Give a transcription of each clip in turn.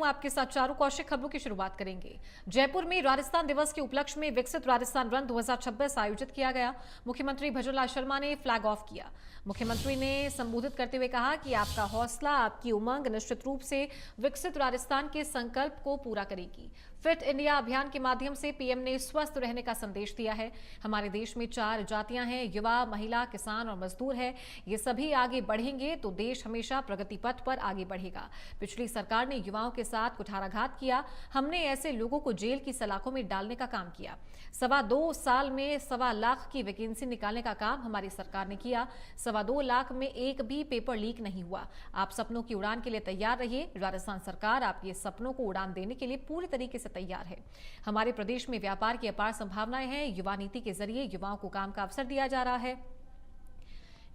हूं आपके साथ चारू कौशिक। खबरों की शुरुआत करेंगे। जयपुर में राजस्थान दिवस के उपलक्ष्य में विकसित राजस्थान रन 2026 आयोजित किया गया। मुख्यमंत्री भजनलाल शर्मा ने फ्लैग ऑफ किया। मुख्यमंत्री ने संबोधित करते हुए कहा कि आपका हौसला, आपकी उमंग निश्चित रूप से विकसित राजस्थान के संकल्प को पूरा करेगी। फिट इंडिया अभियान के माध्यम से पीएम ने स्वस्थ रहने का संदेश दिया है। हमारे देश में 4 जातियां हैं, युवा, महिला, किसान और मजदूर है। ये सभी आगे बढ़ेंगे तो देश हमेशा प्रगति पथ पर आगे बढ़ेगा। पिछली सरकार ने युवाओं के साथ कुठाराघात किया। हमने ऐसे लोगों को जेल की सलाखों में डालने का काम किया। 2.25 साल में 1.25 लाख की वैकेंसी निकालने का काम हमारी सरकार ने किया। 2.25 लाख में एक भी पेपर लीक नहीं हुआ। आप सपनों की उड़ान के लिए तैयार रहिए। राजस्थान सरकार आपके सपनों को उड़ान देने के लिए पूरी तरीके से तैयार है। हमारे प्रदेश में व्यापार की अपार संभावनाएं हैं। युवा नीति के जरिए युवाओं को काम का अवसर दिया जा रहा है।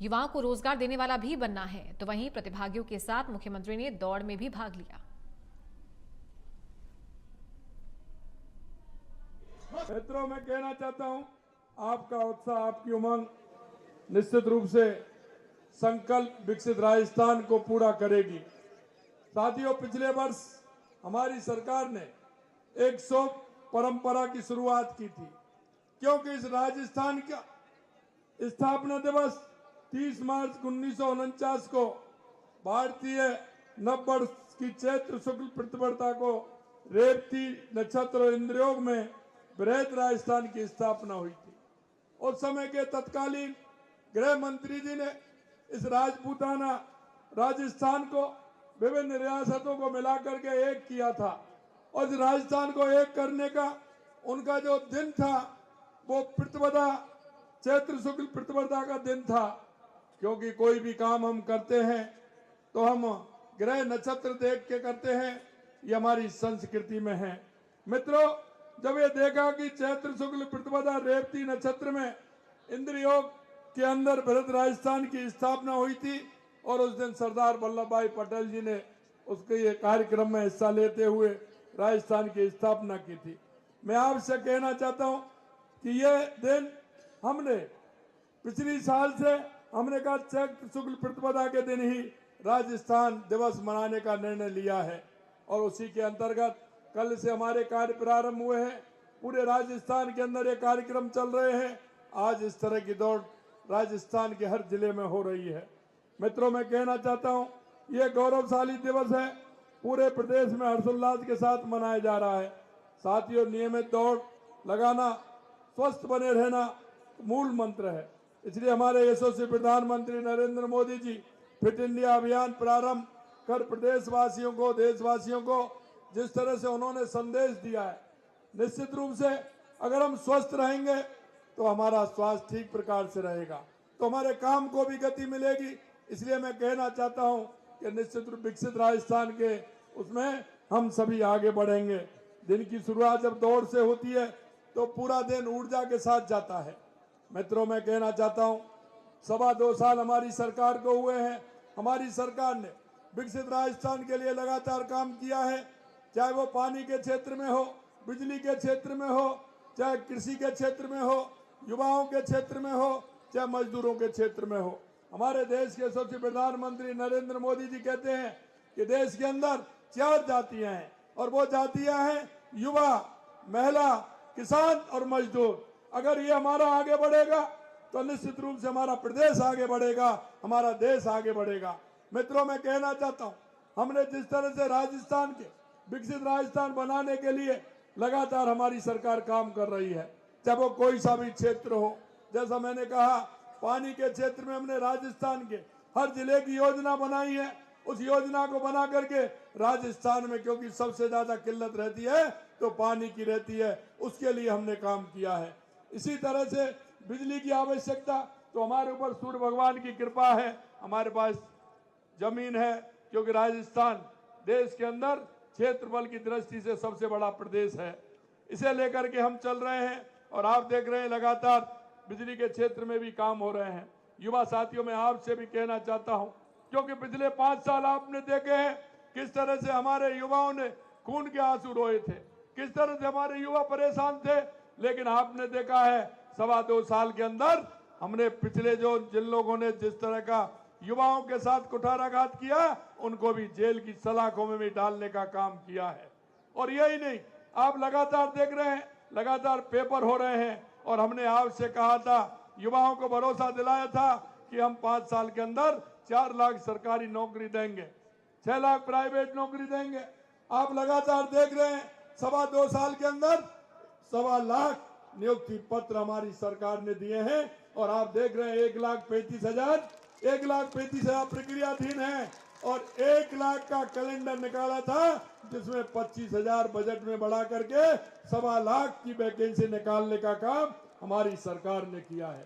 युवाओं को रोजगार देने वाला भी बनना है। तो वहीं प्रतिभागियों के साथ मुख्यमंत्री ने दौड़ में भी भाग लिया। मित्रों, मैं कहना चाहता हूं, आपका उत्साह, आपकी उमंग निश्चित रूप से संकल्प विकसित राजस्थान को पूरा करेगी। साथियों, पिछले वर्ष हमारी सरकार ने 100 परंपरा की शुरुआत की थी, क्योंकि इस राजस्थान का स्थापना दिवस 30 मार्च 1949 को भारतीय नववर्ष की चैत्र शुक्ल प्रतिपदा को रेवती नक्षत्र इंद्रयोग में बृहद राजस्थान की स्थापना हुई थी। उस समय के तत्कालीन गृह मंत्री जी ने इस राजपूताना राजस्थान को विभिन्न रियासतों को मिलाकर के एक किया था, और इस राजस्थान को एक करने का उनका जो दिन था वो प्रतिपदा, चैत्र शुक्ल प्रतिपदा का दिन था। क्योंकि कोई भी काम हम करते हैं तो हम ग्रह नक्षत्र देख के करते हैं, ये हमारी संस्कृति में है। मित्रों, जब ये देखा कि चैत्र शुक्ल प्रतिपदा रेवती नक्षत्र में इंद्रयोग के अंदर बृहद राजस्थान की स्थापना हुई थी, और उस दिन सरदार वल्लभ भाई पटेल जी ने उसके ये कार्यक्रम में हिस्सा लेते हुए राजस्थान की स्थापना की थी। मैं आपसे कहना चाहता हूं कि ये दिन हमने पिछली साल से हमने कहा चैत्र शुक्ल प्रतिपदा के दिन ही राजस्थान दिवस मनाने का निर्णय लिया है, और उसी के अंतर्गत कल से हमारे कार्य प्रारंभ हुए हैं। पूरे राजस्थान के अंदर ये कार्यक्रम चल रहे हैं। आज इस तरह की दौड़ राजस्थान के हर जिले में हो रही है। मित्रों, मैं कहना चाहता हूं, ये गौरवशाली दिवस है, पूरे प्रदेश में हर्षोल्लास के साथ मनाया जा रहा है। साथियों, नियमित दौड़ लगाना, स्वस्थ बने रहना मूल मंत्र है। इसलिए हमारे यशस्वी प्रधानमंत्री नरेंद्र मोदी जी फिट इंडिया अभियान प्रारंभ कर प्रदेशवासियों को, देशवासियों को जिस तरह से उन्होंने संदेश दिया है, निश्चित रूप से अगर हम स्वस्थ रहेंगे तो हमारा स्वास्थ्य ठीक प्रकार से रहेगा, तो हमारे काम को भी गति मिलेगी। इसलिए मैं कहना चाहता हूं कि निश्चित रूप विकसित राजस्थान के उसमें हम सभी आगे बढ़ेंगे। दिन की शुरुआत जब दौड़ से होती है तो पूरा दिन ऊर्जा के साथ जाता है। मित्रों, मैं कहना चाहता हूं, 2.25 साल हमारी सरकार को हुए हैं। हमारी सरकार ने विकसित राजस्थान के लिए लगातार काम किया है, चाहे वो पानी के क्षेत्र में हो, बिजली के क्षेत्र में हो, चाहे कृषि के क्षेत्र में हो, युवाओं के क्षेत्र में हो, चाहे मजदूरों के क्षेत्र में हो। हमारे देश के यशस्वी प्रधानमंत्री नरेंद्र मोदी जी कहते हैं कि देश के अंदर 4 जातियां हैं, और वो जातियां हैं युवा, महिला, किसान और मजदूर। अगर ये हमारा आगे बढ़ेगा तो निश्चित रूप से हमारा प्रदेश आगे बढ़ेगा, हमारा देश आगे बढ़ेगा। मित्रों, मैं कहना चाहता हूं, हमने जिस तरह से राजस्थान के विकसित राजस्थान बनाने के लिए लगातार हमारी सरकार काम कर रही है, चाहे वो कोई सा भी क्षेत्र हो। जैसा मैंने कहा, पानी के क्षेत्र में हमने राजस्थान के हर जिले की योजना बनाई है। उस योजना को बना करके राजस्थान में, क्योंकि सबसे ज्यादा किल्लत रहती है तो पानी की रहती है, उसके लिए हमने काम किया है। इसी तरह से बिजली की आवश्यकता, तो हमारे ऊपर सूर्य भगवान की कृपा है, हमारे पास जमीन है, क्योंकि राजस्थान देश के अंदर क्षेत्रफल की दृष्टि से सबसे बड़ा प्रदेश है। इसे लेकर के हम चल रहे हैं, और आप देख रहे हैं लगातार बिजली के क्षेत्र में भी काम हो रहे हैं। युवा साथियों, मैं आपसे भी कहना चाहता हूं, क्योंकि पिछले 5 साल आपने देखे हैं किस तरह से हमारे युवाओं ने खून के आंसू रोए थे, किस तरह से हमारे युवा परेशान थे, लेकिन आपने देखा है 2.25 साल के अंदर हमने पिछले जिन लोगों ने जिस तरह का युवाओं के साथ कुठाराघात किया, उनको भी जेल की सलाखों में भी डालने का काम किया है। और यही नहीं, आप लगातार देख रहे हैं, लगातार पेपर हो रहे हैं, और हमने आपसे कहा था, युवाओं को भरोसा दिलाया था कि हम 5 साल के अंदर 4 लाख सरकारी नौकरी देंगे, 6 लाख प्राइवेट नौकरी देंगे। आप लगातार देख रहे हैं, 2.25 साल के अंदर 1.25 लाख नियुक्ति पत्र हमारी सरकार ने दिए हैं। और आप देख रहे हैं 1,35,000 प्रक्रियाधीन है, और 1 लाख का कैलेंडर निकाला था, जिसमें 25,000 बजट में बढ़ा करके 1.25 लाख की वैकेंसी निकालने का काम हमारी सरकार ने किया है।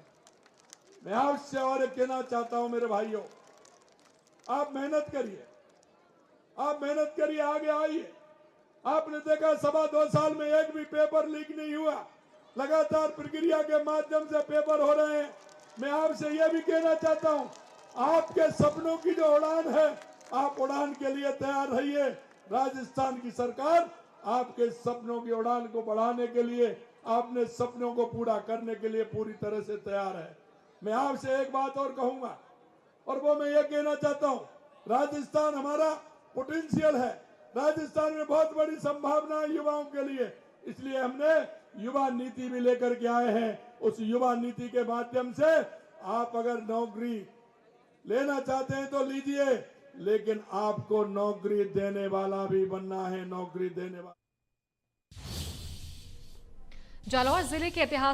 मैं आपसे और कहना चाहता हूं मेरे भाइयों, आप मेहनत करिए, आगे आइए। आपने देखा 2.25 साल में एक भी पेपर लीक नहीं हुआ, लगातार प्रक्रिया के माध्यम से पेपर हो रहे हैं। मैं आपसे यह भी कहना चाहता हूं, आपके सपनों की जो उड़ान है, आप उड़ान के लिए तैयार रहिए। राजस्थान की सरकार आपके सपनों की उड़ान को बढ़ाने के लिए, आपने सपनों को पूरा करने के लिए पूरी तरह से तैयार है। मैं आपसे एक बात और कहूंगा, और वो मैं ये कहना चाहता हूं, राजस्थान हमारा पोटेंशियल है, राजस्थान में बहुत बड़ी संभावना है युवाओं के लिए, इसलिए हमने युवा नीति भी लेकर के आए हैं। उस युवा नीति के माध्यम से आप अगर नौकरी लेना चाहते हैं तो लीजिए, लेकिन आपको नौकरी देने वाला भी बनना है, नौकरी देने वाला। जालौर जिले के इतिहास